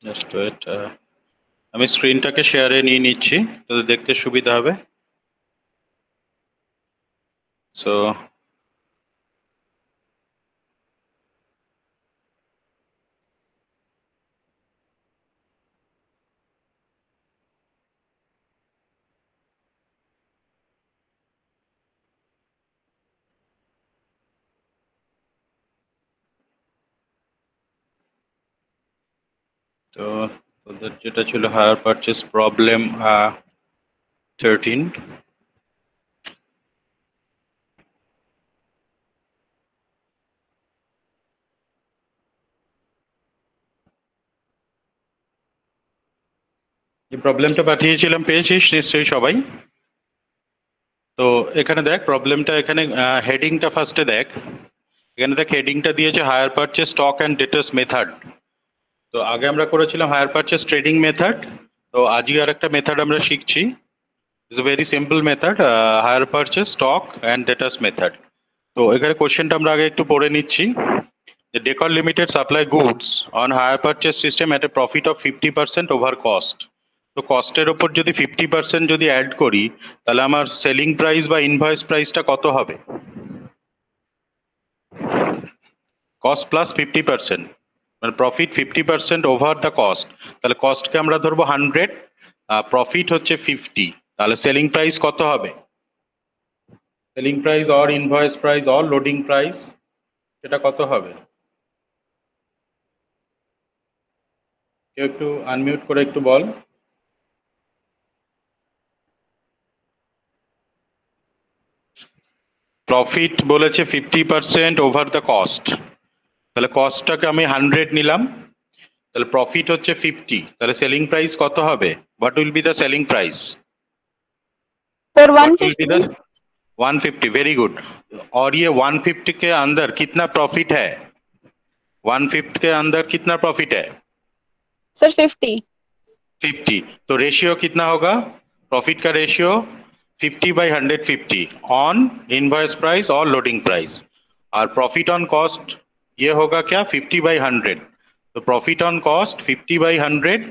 Just wait, আমি স্ক্রিনটাকে শেয়ারে নিয়ে নিচ্ছি, তাহলে দেখতে সুবিধা হবে। সো তো তোদের যেটা ছিল হায়ার পারচেস প্রবলেম 13, যে প্রবলেমটা পাঠিয়েছিলাম পেয়েছিস নিশ্চয়ই সবাই। তো এখানে দেখ প্রবলেমটা, এখানে হেডিংটা ফার্স্টে দেখ। এখানে দেখ হেডিংটা দিয়েছে hire purchase stock and debtors method. তো আগে আমরা করেছিলাম হায়ার পারচেস ট্রেডিং মেথড, তো আজকে আর একটা মেথড আমরা শিখছি। It's a very simple method, hire purchase stock and debtors method. তো এখানে কোশ্চেনটা আমরা আগে একটু পড়ে নিচ্ছি। যে Decor limited supply goods on hire purchase system at a profit of 50% over cost. তো কস্টের ওপর যদি 50% যদি অ্যাড করি, তাহলে আমার সেলিং প্রাইস বা ইনভয়েস প্রাইসটা কত হবে? কস্ট প্লাস 50%, মানে প্রফিট 50% ওভার দ্য কস্ট। তাহলে কস্টকে আমরা ধরবো 100, প্রফিট হচ্ছে 50, তাহলে সেলিং প্রাইস কত হবে? Selling price or invoice price or loading price, সেটা কত হবে? কেউ একটু আনমিউট করে একটু বল। প্রফিট বলেছে 50% ওভার দ্য কস্ট, তাহলে কস্টটাকে আমি 100 নিলাম, তাহলে প্রফিট হচ্ছে 50, তাহলে সেলিং প্রাইস কত হবে? What will be the selling price? Sir what will be 150। The 150? Very good. और ये 150 के अंदर कितना प्रॉफिट है? 150 के अंदर कितना प्रॉफिट है? सर 50। 50। तो रेशियो कितना होगा? प्रॉफिट का रेशियो 50/150 ऑन इनवॉइस प्राइस और लोडिंग प्राइस। और प्रॉफिट ऑन कॉस्ट ये होगा क्या? 50/100। तो प्रॉफिट ऑन कॉस्ट 50/100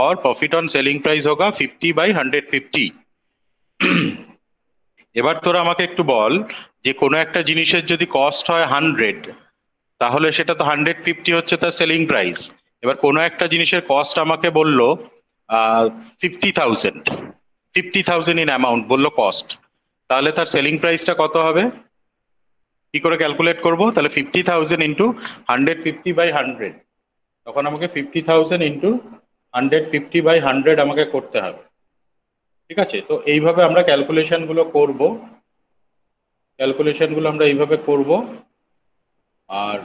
और प्रॉफिट ऑन सेलिंग प्राइस होगा 50/150। এবার তোরা আমাকে একটু বল, যে কোনো একটা জিনিসের যদি কস্ট হয় 100, তাহলে সেটা তো 150 হচ্ছে তার সেলিং প্রাইস। এবার কোনো একটা জিনিসের কস্ট আমাকে বললো 50,000, 50,000 ইন অ্যামাউন্ট বললো কস্ট, তাহলে তার সেলিং প্রাইসটা কত হবে? কি করে ক্যালকুলেট করব? তাহলে 50,000 ইন্টু 150/100, তখন আমাকে 50,000 ইন্টু 150/100 আমাকে করতে হবে। ঠিক আছে, তো এইভাবে আমরা ক্যালকুলেশনগুলো করব, ক্যালকুলেশনগুলো আমরা এইভাবে করব। আর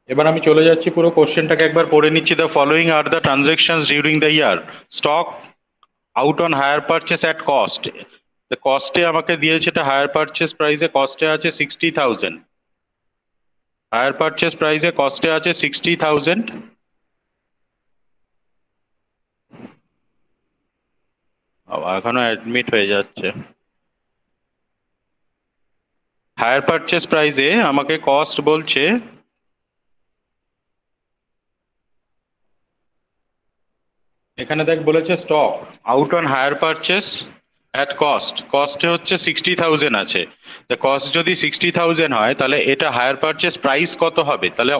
এবার আমি চলে যাচ্ছি, পুরো কোশ্চেনটাকে একবার পড়ে নিচ্ছি। The following are the transactions during the year. Stock out on hire purchase at cost. কস্টে আমাকে দিয়েছে, এটা হায়ার পারচেস প্রাইসে কস্টে আছে 60,000, হায়ার পারচেস প্রাইসে কস্টে আছে 60,000। এখনো অ্যাডমিট হয়ে যাচ্ছে। হায়ার পারচেস প্রাইসে আমাকে কস্ট বলছে, এখানে দেখ বলেছে stock out on hire purchase at cost, কস্টে হচ্ছে 60,000 আছে। তো কস্ট যদি 60,000 হয়, তাহলে এটা হায়ার পারচেস প্রাইস কত হবে? তাহলে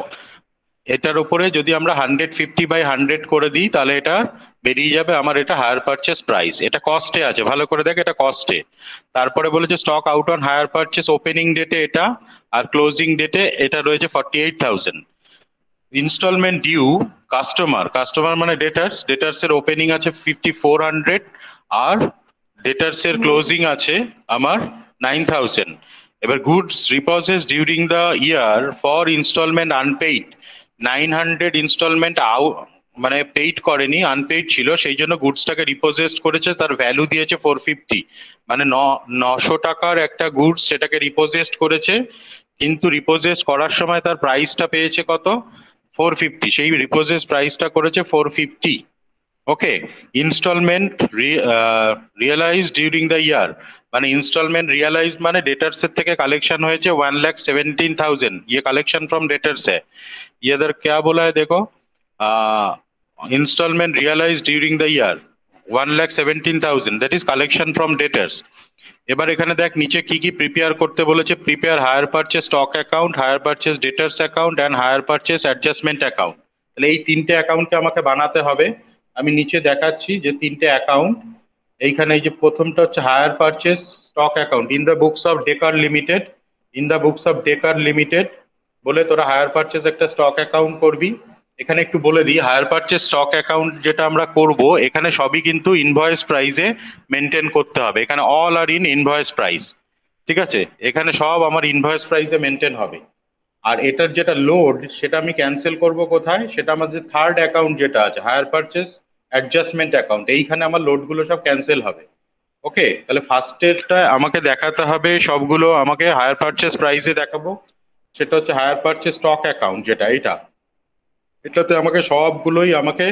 এটার উপরে যদি আমরা 150/100 করে দিই, তাহলে এটা বেরিয়ে যাবে আমার, এটা হায়ার পারচেস প্রাইস। এটা কস্টে আছে, ভালো করে দেখ, এটা কস্টে। তারপরে বলেছে stock out on hire purchase opening ডেটে এটা, আর ক্লোজিং ডেটে এটা রয়েছে 48,000। ইনস্টলমেন্ট ডিউ কাস্টমার, কাস্টমার মানে ডেটার্স, ডেটার্স এর ওপেনিং আছে 5400, আর ডেটার্স এর ক্লোজিং আছে আমার 9000। এবার goods repossess during the year for instalment unpaid, 900 instalment মানে পেইড করেনি, আনপেইড ছিল, সেই জন্য গুডসটাকে রিপোজেস করেছে, তার ভ্যালু দিয়েছে 450, মানে 900 টাকার একটা গুডস সেটাকে রিপোজেস করেছে, কিন্তু রিপোজেস করার সময় তার প্রাইসটা পেয়েছে কত? 450, সেই রিপোজেস প্রাইসটা করেছে 450। Okay, instalment realise during the year, মানে ইনস্টলমেন্ট রিয়ালাইজ মানে डेटर्स থেকে কালেকশন হয়েছে 1,17,000, ये कलेक्शन फ्रॉम डेटर्स है। ये इधर क्या बोला है देखो, instalment realise during the year 1,17,000, that is collection from debtors. এবার এখানে দেখ নিচে কি কি প্রিপেয়ার করতে বলেছে, prepare hire purchase stock account, hire purchase debtors account and hire purchase adjustment account. তাহলে এই তিনটে অ্যাকাউন্টকে আমাকে বানাতে হবে। আমি নিচে দেখাচ্ছি যে তিনটে অ্যাকাউন্ট। এইখানে এই যে প্রথমটা হচ্ছে hire purchase stock account in the books of Decor limited, in the books of Decor limited বলে তোরা হায়ার পারচেজ একটা স্টক অ্যাকাউন্ট করবি। এখানে একটু বলে দিই, হায়ার পারচেজ স্টক অ্যাকাউন্ট যেটা আমরা করব এখানে সবই কিন্তু ইনভয়েস প্রাইসে মেনটেন করতে হবে। এখানে all are in invoice price, ঠিক আছে? এখানে সব আমার ইনভয়েস প্রাইসে মেনটেন হবে। আর এটার যেটা লোড সেটা আমি ক্যান্সেল করব কোথায়, সেটা আমাদের থার্ড অ্যাকাউন্ট যেটা আছে হায়ার পারচেজ অ্যাডজাস্টমেন্ট অ্যাকাউন্ট, এইখানে আমার লোডগুলো সব ক্যান্সেল হবে। ওকে, তাহলে ফার্স্টেরটা আমাকে দেখাতে হবে সবগুলো আমাকে হায়ার পারচেজ প্রাইসে দেখাবো। সেটা হচ্ছে হায়ার পারচেজ স্টক অ্যাকাউন্ট যেটা এটাতে আমাকে সবগুলোই আমাকে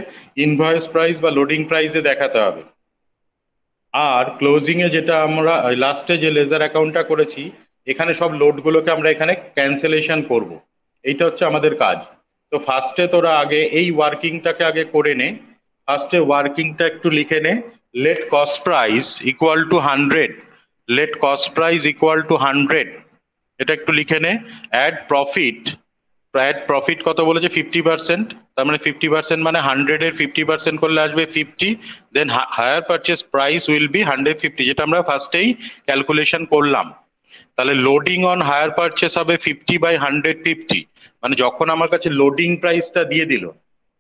ইনভয়েস প্রাইস বা লোডিং প্রাইসে দেখাতে হবে। আর ক্লোজিং এ যেটা আমরা লাস্টে যে লেজার অ্যাকাউন্টটা করেছি এখানে সব লোডগুলোকে আমরা এখানে ক্যান্সেলেশন করব। এইটা হচ্ছে আমাদের কাজ। তো ফার্স্টে তোরা আগে এই ওয়ার্কিংটাকে আগে করে নে। ফার্স্টে ওয়ার্কিংটা একটু লিখে নে, let cost price equal to 100, let cost price equal to 100, এটা একটু লিখে নে। অ্যাড প্রফিট, অ্যাড প্রফিট কত বলেছে 50%, তার মানে 50% মানে 100 এর 50% করলে আসবে 50, then hire purchase price will be 150, যেটা আমরা ফার্স্টেই ক্যালকুলেশন করলাম। তাহলে লোডিং অন হায়ার পারচেজ হবে 50/150, মানে যখন আমার কাছে লোডিং প্রাইসটা দিয়ে দিল,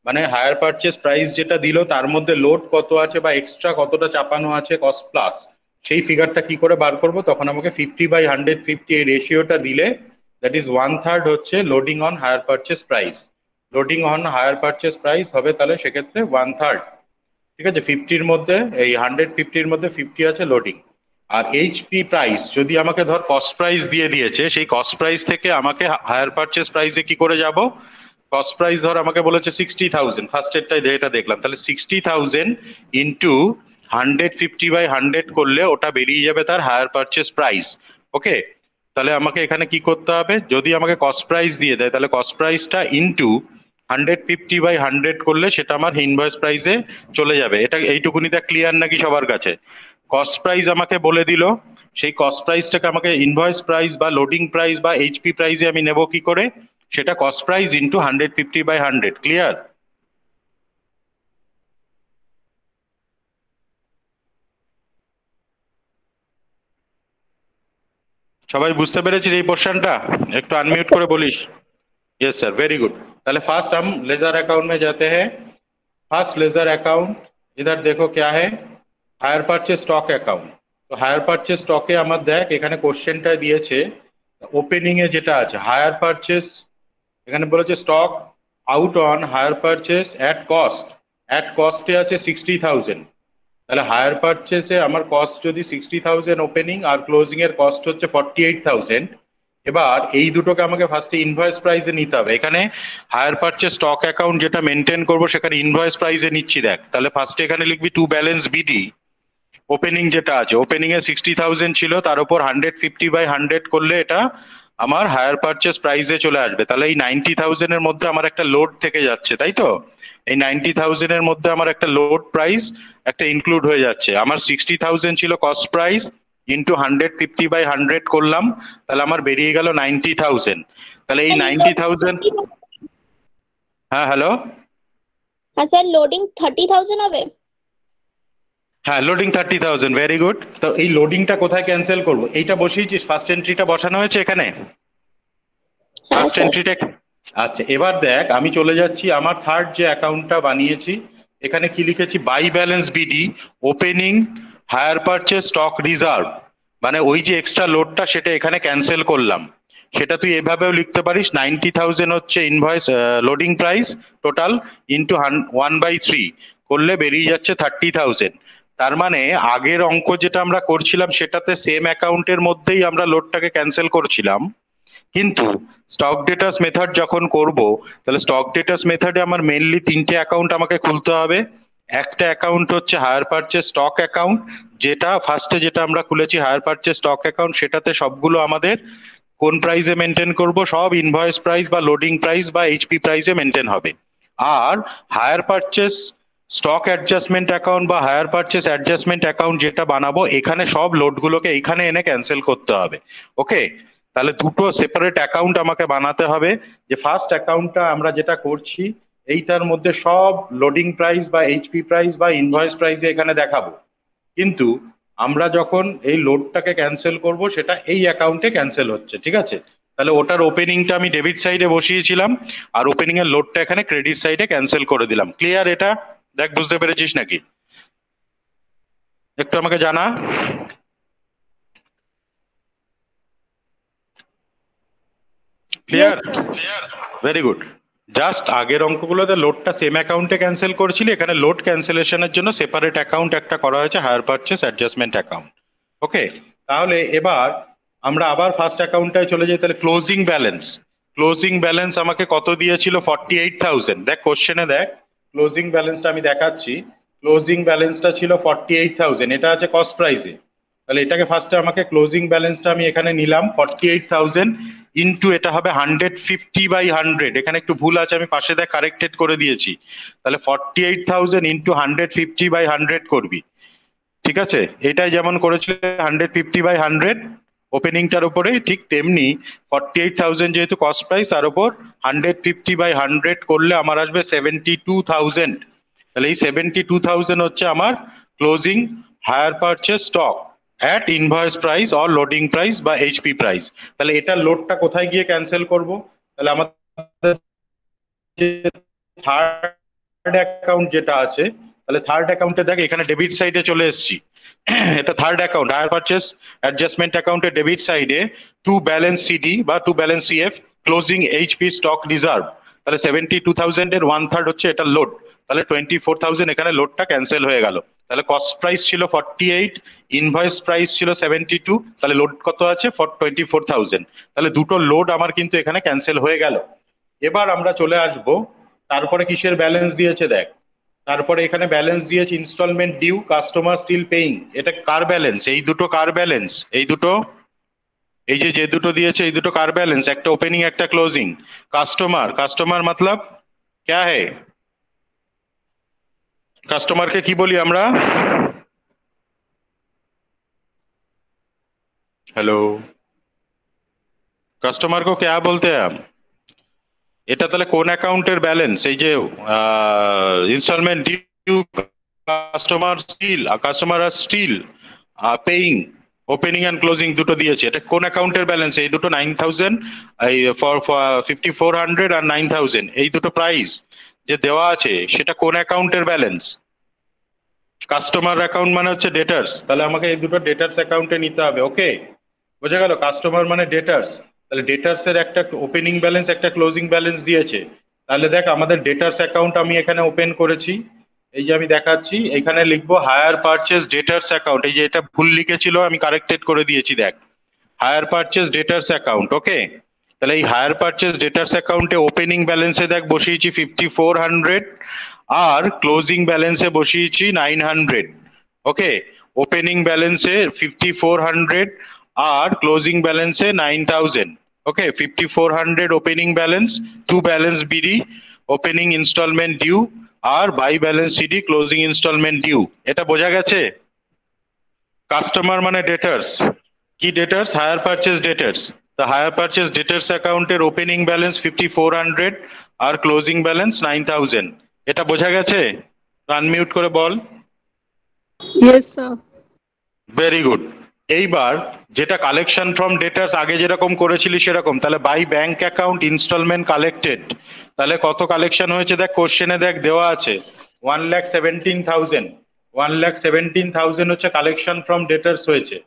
মানে হায়ার পারচেজ প্রাইস যেটা দিল তার মধ্যে লোড কত আছে বা এক্সট্রা কতটা চাপানো আছে কস্ট প্লাস, সেই ফিগারটা কি করে বার করব, তখন আমাকে 50/150 এই রেশিওটা দিলে দ্যাট ইজ 1/3 হচ্ছে loading on hire purchase price. Loading on hire purchase price হবে তাহলে সেক্ষেত্রে 1/3, ঠিক আছে? 50-র মধ্যে এই 150-র মধ্যে 50 আছে লোডিং। আর এইচপি প্রাইস যদি আমাকে ধর কস্ট প্রাইস দিয়ে দিয়েছে, সেই কস্ট প্রাইস থেকে আমাকে হায়ার পারচেজ প্রাইসে কি করে যাব, কস্ট প্রাইস ধর আমাকে বলেছে 60,000, ফার্স্টেরটাই যেটা দেখলাম, তাহলে 60,000 ইন্টু 150/100 করলে ওটা বেরিয়ে যাবে তার হায়ার পারচেজ প্রাইস। ওকে, তাহলে আমাকে এখানে কি করতে হবে, যদি আমাকে কস্ট প্রাইস দিয়ে দেয় তাহলে কস্ট প্রাইসটা ইন্টু 150/100 করলে সেটা আমার ইনভয়েস প্রাইসে চলে যাবে। এটা এইটুকুনিতে ক্লিয়ার নাকি সবার কাছে? কস্ট প্রাইস আমাকে বলে দিল, সেই কস্ট প্রাইসটাকে আমাকে ইনভয়েস প্রাইস বা লোডিং প্রাইস বা এইচপি প্রাইসে আমি নেব কি করে, সেটা কস্ট প্রাইস ইন্টু 150/100। ক্লিয়ার? সবাই বুঝতে পেরেছিস এই পোর্শনটা? একটু अनम्यूट করে বলিস। Yes sir, very good. তাহলে ফার্স্ট हम लेजर अकाउंट में जाते हैं। फर्स्ट लेजर अकाउंट इधर देखो क्या है, हायर पारचेज स्टक अकाउंट। তো হায়ার পারচেজ স্টকে আমার দেখ এখানে কোশ্চেনটা দিয়েছে ওপেনিং এ যেটা আছে হায়ার পারচেজ, এখানে বলেছে stock out on hire purchase at কস্টে আছে 60,000। তাহলে হায়ার পারচেসে আমার কস্ট যদি 60,000 ওপেনিং আর ক্লোজিং এর কস্ট হচ্ছে 48,000। এবার এই দুটোকে আমাকে ফার্স্টে ইনভয়েস প্রাইসে নিতে হবে। এখানে হায়ার পারচেজ স্টক অ্যাকাউন্ট যেটা মেনটেন করবো সেখানে ইনভয়েস প্রাইসে নিচ্ছি। দেখ তাহলে ফার্স্টে এখানে লিখবি টু ব্যালেন্স বিডি, ওপেনিং যেটা আছে ওপেনিং এ 60,000 ছিল, তার উপর 150/100 করলে এটা আমার হায়ার পারচেজ প্রাইসে চলে আসবে। তাহলে এই 90,000 এর মধ্যে আমার একটা লোড থেকে যাচ্ছে, তাই তো? এই 90,000 এর মধ্যে আমার একটা লোড প্রাইস একটা ইনক্লুড হয়ে যাচ্ছে। আমার 60,000 ছিল কস্ট প্রাইস, ইন্টু 150/100 করলাম, তাহলে আমার বেরিয়ে গেল 90,000। তাহলে এই 90,000, হ্যাঁ হ্যালো, হ্যাঁ স্যার, লোডিং 30,000 হবে। হ্যাঁ লোডিং 30,000, ভেরি গুড। তো এই লোডিংটা কোথায় ক্যান্সেল করব, এইটা বসিয়েছিস, ফার্স্ট এন্ট্রিটা বসানো হয়েছে এখানে, হ্যাঁ ফার্স্ট স্যার। এন্ট্রিটা। আচ্ছা, এবার দেখ আমি চলে যাচ্ছি আমার থার্ড যে অ্যাকাউন্টটা বানিয়েছি, এখানে কি লিখেছি, by balance BD opening hire purchase stock reserve, মানে ওই যে এক্সট্রা লোডটা সেটা এখানে ক্যান্সেল করলাম। সেটা তুই এভাবেও লিখতে পারিস, 90,000 হচ্ছে invoice loading price total into 1/3 করলে বেরিয়ে যাচ্ছে 30,000। তার মানে আগের অঙ্ক যেটা আমরা করছিলাম সেটাতে সেম অ্যাকাউন্টের মধ্যেই আমরা লোডটাকে ক্যান্সেল করছিলাম, কিন্তু স্টক ডেটাস মেথড যখন করব তাহলে স্টক ডেটাস মেথডে আমার মেনলি তিনটে অ্যাকাউন্ট আমাকে খুলতে হবে। একটা অ্যাকাউন্ট হচ্ছে হায়ার পারচেজ স্টক অ্যাকাউন্ট, যেটা ফার্স্টে যেটা আমরা খুলেছি হায়ার পারচেজ স্টক অ্যাকাউন্ট, সেটাতে সবগুলো আমাদের কোন প্রাইসে মেনটেন করব, সব ইনভয়েস প্রাইস বা লোডিং প্রাইস বা এইচপি প্রাইসে মেনটেন হবে। আর hire purchase stock adjustment account বা হায়ার পারচেজ অ্যাডজাস্টমেন্ট অ্যাকাউন্ট যেটা বানাবো, এখানে সব লোডগুলোকে এইখানে এনে ক্যান্সেল করতে হবে। ওকে, তাহলে দুটো সেপারেট অ্যাকাউন্ট আমাকে বানাতে হবে। যে ফার্স্ট অ্যাকাউন্টটা আমরা যেটা করছি, এইটার মধ্যে সব লোডিং প্রাইস বা এইচপি প্রাইস বা ইনভয়েস প্রাইসে এখানে দেখাবো, কিন্তু আমরা যখন এই লোডটাকে ক্যান্সেল করব সেটা এই অ্যাকাউন্টে ক্যান্সেল হচ্ছে, ঠিক আছে? তাহলে ওটার ওপেনিংটা আমি ডেবিট সাইডে বসিয়েছিলাম, আর ওপেনিং এর লোডটা এখানে ক্রেডিট সাইডে ক্যান্সেল করে দিলাম। ক্লিয়ার এটা? দেখ, বুঝতে পেরেছিস নাকি? একটু আমাকে জানা। ক্লিয়ার? Very good. জাস্ট আগের অঙ্কগুলোতে লোডটা সেম অ্যাকাউন্টে ক্যান্সেল করেছিলি, এখানে লোড ক্যান্সেলেশনের জন্য সেপারেট অ্যাকাউন্ট একটা করা হয়েছে, হায়ার পারচেস অ্যাডজাস্টমেন্ট অ্যাকাউন্ট। ওকে, তাহলে এবার আমরা আবার ফার্স্ট অ্যাকাউন্টটায় চলে যাই। তাহলে ক্লোজিং ব্যালেন্স, ক্লোজিং ব্যালেন্স আমাকে কত দিয়েছিল? 48,000। দেখ কোশ্চেনে, দেখ ক্লোজিং ব্যালেন্সটা আমি দেখাচ্ছি। ক্লোজিং ব্যালেন্সটা ছিল 48,000, এটা আছে কস্ট প্রাইসে। তাহলে এটাকে ফার্স্টে আমাকে ক্লোজিং ব্যালেন্সটা আমি এখানে নিলাম 48,000 ইন্টু, এটা হবে 150/100। এখানে একটু ভুল আছে, আমি পাশে দেখ কারেক্টেড করে দিয়েছি। তাহলে 48,000 ইন্টু 150/100 করবি, ঠিক আছে? এটাই যেমন করেছিল 150/100 ওপেনিংটার উপরে, ঠিক তেমনি 48,000 যেহেতু কস্ট প্রাইস, তার উপর 150/100 করলে আমার আসবে 72,000। তাহলে এই 72,000 হচ্ছে আমার closing hire purchase stock at invoice price or loading price বা এইচপি প্রাইস। তাহলে এটার লোডটা কোথায় গিয়ে ক্যান্সেল করব? তাহলে আমাদের যে থার্ড অ্যাকাউন্ট যেটা আছে, তাহলে থার্ড অ্যাকাউন্টে দেখ এখানে ডেবিট সাইডে চলে এসেছি। এটা third account, hire purchase adjustment অ্যাকাউন্টের ডেবিট সাইডে টু ব্যালেন্স সিডি বা to balance CF closing HP stock reserve. তাহলে 72,000 এর 1/3 হচ্ছে এটা লোড। তাহলে 24,000 এখানে লোডটা ক্যান্সেল হয়ে গেল। তাহলে কস্ট প্রাইস ছিল 48, ইনভয়েস প্রাইস ছিল 72, তাহলে লোড কত আছে? 24,000। তাহলে দুটো লোড আমার কিন্তু এখানে ক্যান্সেল হয়ে গেল। এবার আমরা চলে আসব, তারপরে কিসের ব্যালেন্স দিয়েছে দেখ। তারপরে এখানে ব্যালেন্স দিয়েছে instalment due, customer still paying. এটা কার ব্যালেন্স? এই দুটো কার ব্যালেন্স? এই দুটো, এই যে যে দুটো দিয়েছে এই দুটো কার ব্যালেন্স? একটা ওপেনিং একটা ক্লোজিং। কাস্টমার, কাস্টমার मतलब क्या है? কাস্টমারকে কি বলি আমরা? हेलो, कस्टमर को क्या बोलते हैं हम? এটা তাহলে কোন অ্যাকাউন্টের ব্যালেন্স? এই যে ইনস্টলমেন্ট ডিউ, কাস্টমার আর still paying, opening and closing দুটো দিয়েছে। এটা কোন অ্যাকাউন্টের ব্যালেন্স? এই দুটো 9,000, এই ফর 5400 আর 9,000, এই দুটো প্রাইস যে দেওয়া আছে সেটা কোন অ্যাকাউন্টের ব্যালেন্স? কাস্টমার অ্যাকাউন্ট মানে হচ্ছে ডেটার্স, তাহলে আমাকে এই দুটো ডেটার্স অ্যাকাউন্টে নিতে হবে। ওকে, বোঝা গেল? কাস্টমার মানে ডেটার্স, তাহলে ডেটার্স এর একটা ওপেনিং ব্যালেন্স একটা ক্লোজিং ব্যালেন্স দিয়েছে। তাহলে দেখ আমাদের ডেটার্স অ্যাকাউন্ট আমি এখানে ওপেন করেছি, এই যে আমি দেখাচ্ছি, এখানে লিখবো হায়ার পারচেজ ডেটার্স অ্যাকাউন্ট। এই যে এটা ভুল লিখেছিল আমি কারেক্টেড করে দিয়েছি, দেখ হায়ার পারচেজ ডেটার্স অ্যাকাউন্ট। ওকে, তাহলে এই হায়ার পারচেজ ডেটার্স অ্যাকাউন্টে ওপেনিং ব্যালেন্সে দেখ বসিয়েছি 5400 আর ক্লোজিং ব্যালেন্সে বসিয়েছি 900। ওকে, ওপেনিং ব্যালেন্সে 5400 আর ক্লোজিং ব্যালেন্সে 9,000। Okay, 5400 opening balance, to balance BD opening instalment due আর by balance CD closing instalment due. এটা বোঝা গেছে? কাস্টমার মানে ডেটার্স, কি ডেটার্স? Higher purchase ডেটার্স। তা হায়ার পারচেজ ডেটার্স অ্যাকাউন্টের ওপেনিং ব্যালেন্স 5400 আর ক্লোজিং ব্যালেন্স 9,000। এটা বোঝা গেছে? আনমিউট করে বল। Yes, sir. Very good. এইবার যেটা কালেকশন ফ্রম ডেটার্স আগে যেরকম করেছিলি সেরকম, তাহলে by bank account instalment collected, তাহলে কত কালেকশন হয়েছে দেখ কোশ্চেনে, দেখ দেওয়া আছে 1,17,000। 1,17,000 হচ্ছে কালেকশন ফ্রম ডেটার্স হয়েছে।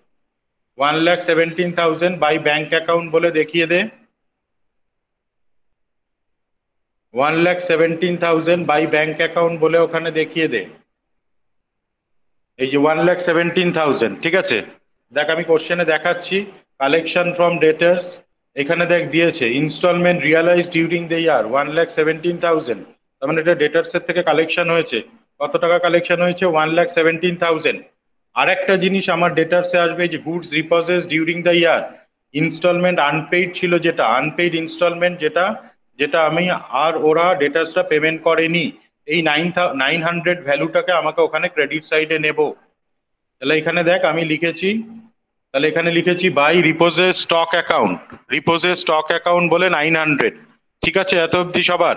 1,17,000 বাই ব্যাংক অ্যাকাউন্ট বলে দেখিয়ে দে। 1,17,000 বাই ব্যাংক অ্যাকাউন্ট বলে ওখানে দেখিয়ে দে। এই যে 1,17,000, ঠিক আছে? দেখ আমি কোশ্চেনে দেখাচ্ছি, কালেকশন ফ্রম ডেটার্স এখানে দেখ দিয়েছে instalment realise during the year 1,17,000, তার মানে এটা ডেটার্স এর থেকে কালেকশন হয়েছে। কত টাকা কালেকশন হয়েছে? 1,17,000। আরেকটা জিনিস আমার ডেটাসে আসবে যে goods repossess during the year, instalment unpaid ছিল, যেটা আনপেইড ইনস্টলমেন্ট, যেটা যেটা আমি আর ওরা ডেটাসটা পেমেন্ট করেনি, এই 900 ভ্যালুটাকে আমাকে ওখানে ক্রেডিট সাইডে নেব। তাহলে এখানে দেখ আমি লিখেছি, তাহলে এখানে লিখেছি by reposes stock account, repossess stock account বলে 900। ঠিক আছে, এত অবধি সবার?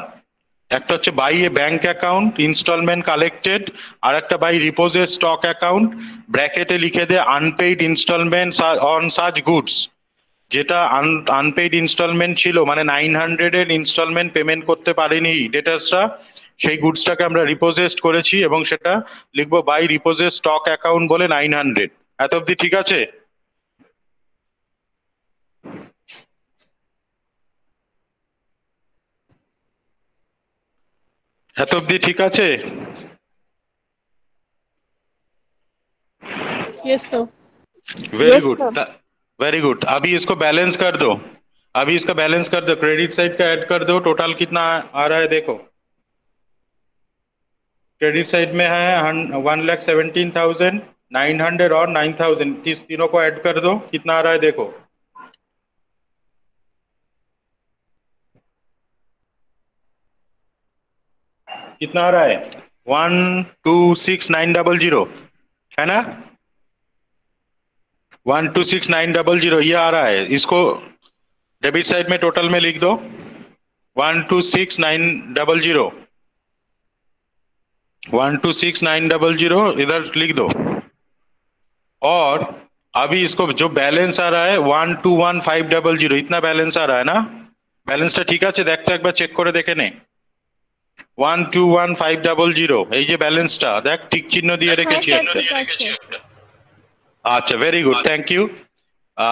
একটা হচ্ছে by a bank account instalment collected, আর একটা বাই রিপোজেস স্টক অ্যাকাউন্ট, ব্র্যাকেটে লিখে দে unpaid instalment on such goods. যেটা আনপেইড ইনস্টলমেন্ট ছিল, মানে 900 এর ইনস্টলমেন্ট পেমেন্ট করতে পারেনি ডেটাসরা, সেই গুডসটাকে আমরা রিপোজেস্ট করেছি এবং সেটা লিখবো বাই রিপোজেস স্টক অ্যাকাউন্ট বলে 900। এত অবধি ঠিক আছে? এত অবধি ঠিক আছে? Yes, sir. Very Yes, good, sir. Very good. अभी इसको बैलेंस कर दो, अभी इसका बैलेंस कर दो, क्रेडिट साइड का ऐड कर दो, टोटल कितना आ रहा है देखो। क्रेडिट साइड में है 1,17,900 और 9,000, इस तीनों को ऐड कर दो, कितना आ रहा है देखो। कितना आ रहा है? 1,26,900 है ना? 1,26,900 ये आ रहा है। इसको डेबिट साइड में टोटल में लिख दो 1,26,900, 1,26,900 इधर लिख दो। और अभी इसको जो बैलेंस आ रहा है 1,21,500, इतना बैलेंस आ रहा है ना? ব্যালেন্সটা ঠিক আছে? দেখ তো একবার চেক করে দেখে নে। 1,21,500 এই যে ব্যালেন্সটা দেখ, টিক চিহ্ন দিয়ে রেখেছি একটা। আচ্ছা, ভেরি গুড, থ্যাংক ইউ।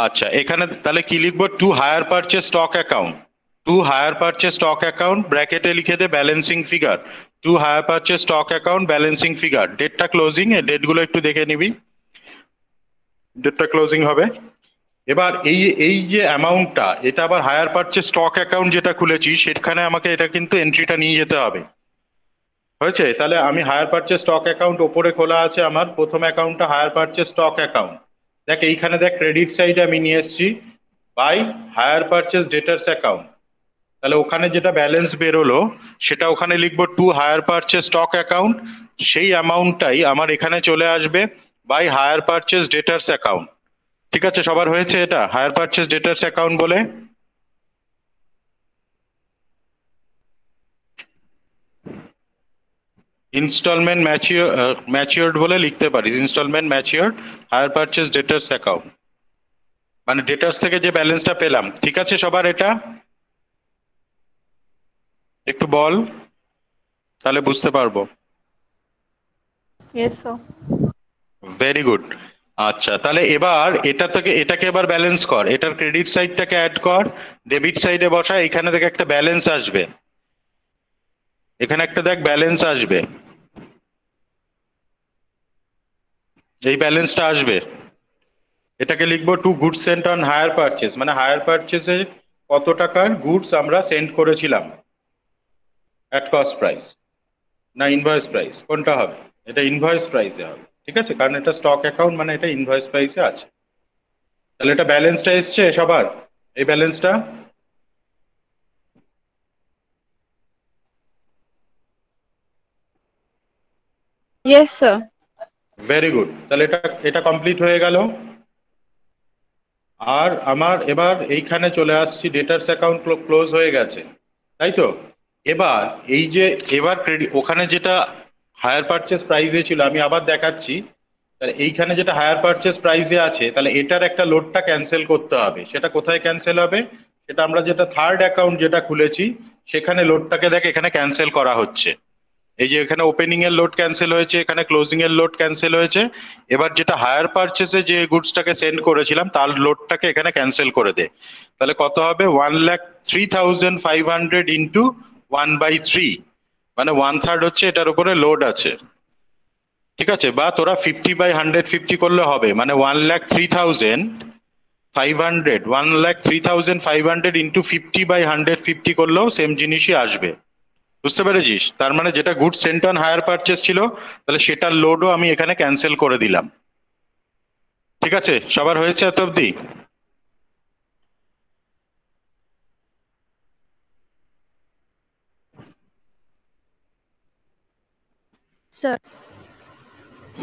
আচ্ছা, এখানে তাহলে কি লিখবো? To hire purchase stock account, to hire purchase stock account, ব্র্যাকেটে লিখে দে balancing figure, to hire purchase stock account balancing figure. ডেটটা ক্লোজিং, এ ডেটগুলো একটু দেখে নিবি, ডেটটা ক্লোজিং হবে। এবার এই এই যে অ্যামাউন্টটা, এটা আবার হায়ার পারচেজ স্টক অ্যাকাউন্ট যেটা খুলেছি সেখানে আমাকে এটা কিন্তু এন্ট্রিটা নিয়ে যেতে হবে। হয়েছে? তাহলে আমি হায়ার পারচেজ স্টক অ্যাকাউন্ট ওপরে খোলা আছে আমার, প্রথম অ্যাকাউন্টটা হায়ার পারচেজ স্টক অ্যাকাউন্ট। দেখ এইখানে দেখ ক্রেডিট সাইডে আমি নিয়ে এসেছি by hire purchase debtors account. তাহলে ওখানে যেটা ব্যালেন্স বেরোলো সেটা ওখানে লিখবো to hire purchase stock account, সেই অ্যামাউন্টটাই আমার এখানে চলে আসবে by hire purchase debtors account. ঠিক আছে, সবার হয়েছে এটা হায়ার পারচেজ ডেটার্স অ্যাকাউন্ট বলে? ইনস্টলমেন্ট ম্যাচিওর্ড বলে লিখতে পারিস, instalment matured hire purchase debtors account, মানে ডেটার্স থেকে যে ব্যালেন্সটা পেলাম। ঠিক আছে সবার এটা? একটু বল, তাহলে বুঝতে পারবো। Yes, sir. Very good. আচ্ছা, তাহলে এবার এটা থেকে এটাকে এবার ব্যালেন্স কর, এটার ক্রেডিট সাইডটাকে অ্যাড কর, ডেবিট সাইডে বসা, এখানে থেকে একটা ব্যালেন্স আসবে, এখানে একটা দেখ ব্যালেন্স আসবে, এই ব্যালেন্সটা আসবে, এটাকে লিখবো to goods sent on hire purchase, মানে হায়ার পারচেজে কত টাকার গুডস আমরা সেন্ড করেছিলাম অ্যাট কস্ট প্রাইস, না ইনভয়েস প্রাইস, কোনটা হবে? এটা ইনভয়েস প্রাইসে হবে। ঠিক আছে, কারণ এটা স্টক অ্যাকাউন্ট, মানে এটা ইনভয়েস প্রাইসে আছে। তাহলে এটা ব্যালেন্সটা এসছে সবার, এই ব্যালেন্সটা? Yes, sir. ভেরি গুড, তাহলে এটা এটা কমপ্লিট হয়ে গেল। আর আমার এবার এইখানে চলে আসছি, ডেটার্স অ্যাকাউন্ট ক্লোজ হয়ে গেছে, তাই তো? এবার এই যে এবার ক্রেডিট, ওখানে যেটা হায়ার পারচেজ প্রাইসে ছিল আমি আবার দেখাচ্ছি, তাহলে এইখানে যেটা হায়ার পারচেজ প্রাইসে আছে, তাহলে এটার একটা লোডটা ক্যান্সেল করতে হবে। সেটা কোথায় ক্যান্সেল হবে? সেটা আমরা যেটা থার্ড অ্যাকাউন্ট যেটা খুলেছি সেখানে লোডটাকে দেখ এখানে ক্যান্সেল করা হচ্ছে। এই যে এখানে ওপেনিং এর লোড ক্যান্সেল হয়েছে, এখানে ক্লোজিং এর লোড ক্যান্সেল হয়েছে। এবার যেটা হায়ার পারচেসে যে গুডসটাকে সেন্ড করেছিলাম তার লোডটাকে এখানে ক্যান্সেল করে দে। তাহলে কত হবে? 1,03,500 ইন্টু 1/3, মানে 1/3 হচ্ছে এটার উপরে লোড আছে। ঠিক আছে, বা তোরা 50/150 করলে হবে, মানে 1,03,500, 1,03,500 ইন্টু 50/150 করলেও সেম জিনিসই আসবে। বুঝতে পেরেছিস? তার মানে যেটা good sent on hire purchase ছিল, তাহলে সেটার লোডও আমি এখানে ক্যান্সেল করে দিলাম। ঠিক আছে, সবার হয়েছে এত অবধি? স্যার।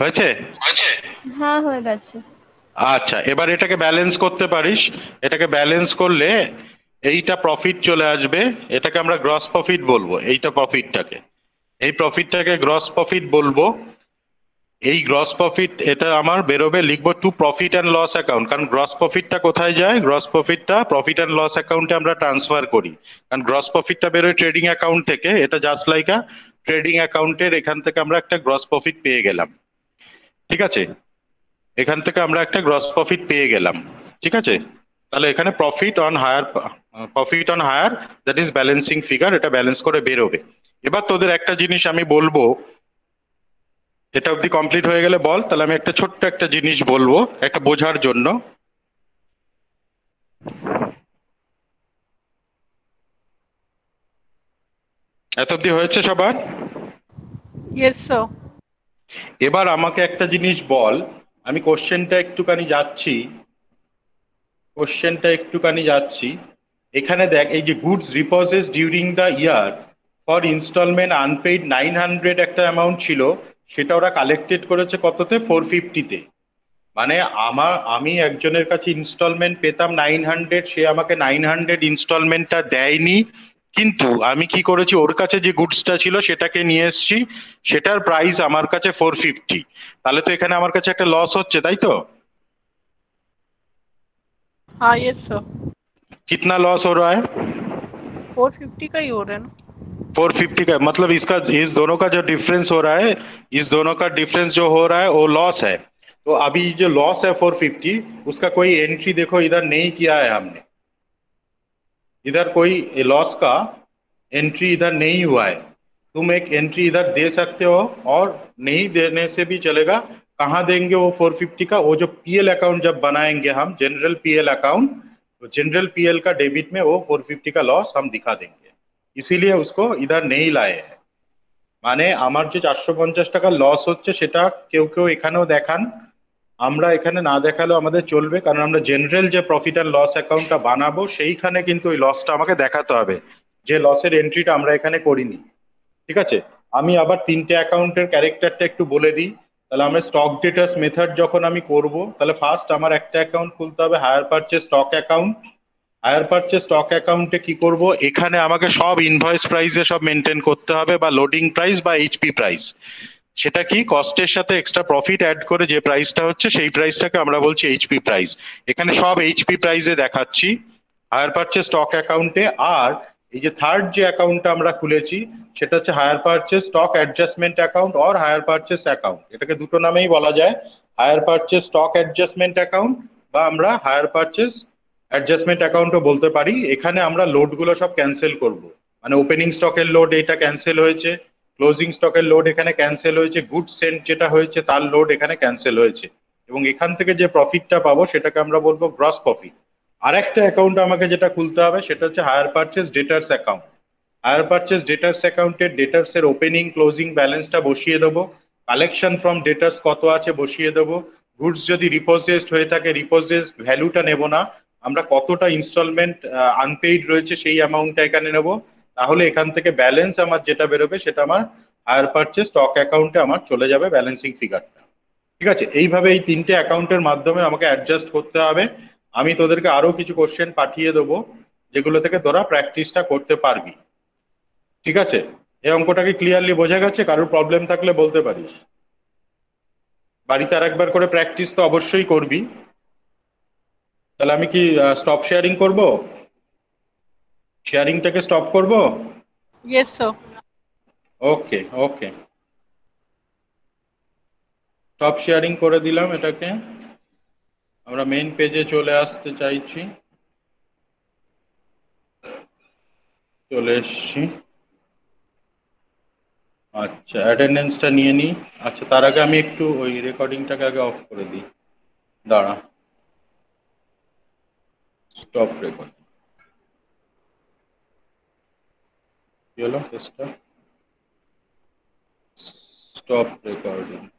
হয়েছে? হ্যাঁ, হয়ে গেছে। আচ্ছা, এবার এটাকে ব্যালেন্স করতে পারিস। এটাকে ব্যালেন্স করলে এইটা প্রফিট চলে আসবে, এটাকে আমরা গ্রস প্রফিট বলবো। এইটা প্রফিটটাকে, এই প্রফিটটাকে গ্রস প্রফিট বলবো। এই গ্রস প্রফিট এটা আমার বেরোবে, লিখবো to profit and loss account. কারণ গ্রস প্রফিটটা কোথায় যায়? গ্রস প্রফিটটা প্রফিট অ্যান্ড লস অ্যাকাউন্টে আমরা ট্রান্সফার করি। কারণ গ্রস প্রফিটটা বেরোয় ট্রেডিং অ্যাকাউন্ট থেকে, এটা জাস্ট লাইক আ ট্রেডিং অ্যাকাউন্টের এখান থেকে আমরা একটা গ্রস প্রফিট পেয়ে গেলাম। ঠিক আছে, এখান থেকে আমরা একটা গ্রস প্রফিট পেয়ে গেলাম। ঠিক আছে, তাহলে এখানে profit on hire that is balancing figure, এটা ব্যালেন্স করে বেরোবে। এবার তোদের একটা জিনিস আমি বলবো, এটা অবধি কমপ্লিট হয়ে গেলে বল, তাহলে আমি একটা ছোট্ট একটা জিনিস বলবো একটা বোঝার জন্য। এত অবধি হয়েছে সবার? Yes, sir. এবার আমাকে একটা জিনিস বল, আমি কোশ্চেনটা একটুখানি যাচ্ছি। এখানে দেখ, এই যে goods repossess during the year for instalment unpaid 900 একটা অ্যামাউন্ট ছিল, সেটা ওরা কালেক্টেড করেছে কততে? 450-তে। মানে আমি একজনের কাছে ইনস্টলমেন্ট পেতাম 900, সে আমাকে 900 ইনস্টলমেন্টটা দেয়নি, কিন্তু আমি কি করেছি, ওর কাছে যে গুডসটা ছিল সেটাকে নিয়ে এসেছি, সেটার প্রাইস আমার কাছে 450। তাহলে তো এখানে আমার কাছে একটা লস হচ্ছে, তাই তো? हाँ, yes, sir. कितना लॉस हो रहा है? 450 का ही हो रहा है ना? 450 का मतलब इसका, इस दोनों का जो डिफरेंस हो रहा है, इस दोनों का डिफरेंस जो हो रहा है वो लॉस है। तो अभी जो लॉस है 450, उसका कोई एंट्री देखो इधर नहीं किया है हमने, इधर कोई लॉस का एंट्री इधर नहीं हुआ है। तुम एक एंट्री इधर दे सकते हो, और नहीं देने से भी चलेगा। कहाँ देंगे वो 450 का? वो जो पीएल अकाउंट जब बनाएंगे हम, जनरल पीएल अकाउंट, तो जनरल पीएल का डेबिट में वो 450 का लॉस हम दिखा देंगे, इसीलिए उसको इधर नहीं लाए हैं। মানে আমার যে 450 টাকা লস হচ্ছে, সেটা কেউ কেউ এখানেও দেখান, আমরা এখানে না দেখালেও আমাদের চলবে, কারণ আমরা জেনারেল যে প্রফিট অ্যান্ড লস অ্যাকাউন্টটা বানাবো সেইখানে কিন্তু ওই লসটা আমাকে দেখাতে হবে, যে লসের এন্ট্রিটা আমরা এখানে করিনি। ঠিক আছে, আমি আবার তিনটে অ্যাকাউন্টের ক্যারেক্টারটা একটু বলে দিই। তাহলে আমরা স্টক ডেটার্স মেথড যখন আমি করব, তাহলে ফার্স্ট আমার একটা অ্যাকাউন্ট খুলতে হবে, hire purchase stock account. Hire purchase stock অ্যাকাউন্টে কি করব, এখানে আমাকে সব ইনভয়েস প্রাইসে সব মেনটেন করতে হবে, বা লোডিং প্রাইস বা এইচপি প্রাইস। সেটা কি, কস্টের সাথে এক্সট্রা প্রফিট অ্যাড করে যে প্রাইসটা হচ্ছে, সেই প্রাইসটাকে আমরা বলছি এইচপি প্রাইস। এখানে সব এইচপি প্রাইসে দেখাচ্ছি হায়ার পারচেজ স্টক অ্যাকাউন্টে। আর এই যে থার্ড যে অ্যাকাউন্টটা আমরা খুলেছি, সেটা হচ্ছে hire purchase stock adjustment account or hire purchase account. এটাকে দুটো নামেই বলা যায়, hire purchase stock adjustment account, বা আমরা হায়ার পারচেজ অ্যাডজাস্টমেন্ট অ্যাকাউন্টও বলতে পারি। এখানে আমরা লোডগুলো সব ক্যান্সেল করব, মানে ওপেনিং স্টকের লোড এটা ক্যান্সেল হয়েছে, ক্লোজিং স্টকের লোড এখানে ক্যান্সেল হয়েছে, গুড সেন্ট যেটা হয়েছে তার লোড এখানে ক্যান্সেল হয়েছে, এবং এখান থেকে যে প্রফিটটা পাবো সেটাকে আমরা বলবো গ্রস প্রফিট। আরেকটা অ্যাকাউন্ট আমাকে যেটা খুলতে হবে, সেটা হচ্ছে hire purchase debtors account. Hire purchase ডেটার্স অ্যাকাউন্টের ডেটার্সের ওপেনিং ক্লোজিং ব্যালেন্সটা বসিয়ে দেবো, কালেকশন ফ্রম ডেটার্স কত আছে বসিয়ে দেবো, গুডস যদি রিপোজেসড হয়ে থাকে রিপোজেসড ভ্যালুটা নেব না, আমরা কতটা ইনস্টলমেন্ট আনপেইড রয়েছে সেই অ্যামাউন্টটা এখানে নেব। তাহলে এখান থেকে ব্যালেন্স আমার যেটা বেরোবে, সেটা আমার হায়ার পারচেজ স্টক অ্যাকাউন্টে আমার চলে যাবে ব্যালেন্সিং ফিগারটা। ঠিক আছে, এইভাবে এই তিনটে অ্যাকাউন্টের মাধ্যমে আমাকে অ্যাডজাস্ট করতে হবে। আমি তোদেরকে আরো কিছু কোশ্চেন পাঠিয়ে দেবো, যেগুলো থেকে তোরা প্র্যাকটিসটা করতে পারবি। ঠিক আছে, এই অঙ্কটা কি ক্লিয়ারলি বোঝা গেছে? কারোর প্রবলেম থাকলে বলতে পারিস। বাড়িতে আরেকবার করে প্র্যাকটিস তো অবশ্যই করবি। তাহলে আমি কি স্টপ শেয়ারিং করব? শেয়ারিংটাকে স্টপ করব? Yes, sir. ওকে ওকে, স্টপ শেয়ারিং করে দিলাম এটাকে। আমরা মেইন পেজে চলে আসতে চাইছি, চলে এসছি। আচ্ছা, অ্যাটেন্ডেন্সটা নিয়ে নিই। আচ্ছা, তার আগে আমি একটু ওই রেকর্ডিংটাকে আগে অফ করে দিই, দাঁড়া। স্টপ রেকর্ডিং, কি হলো কেসটা? Stop recording.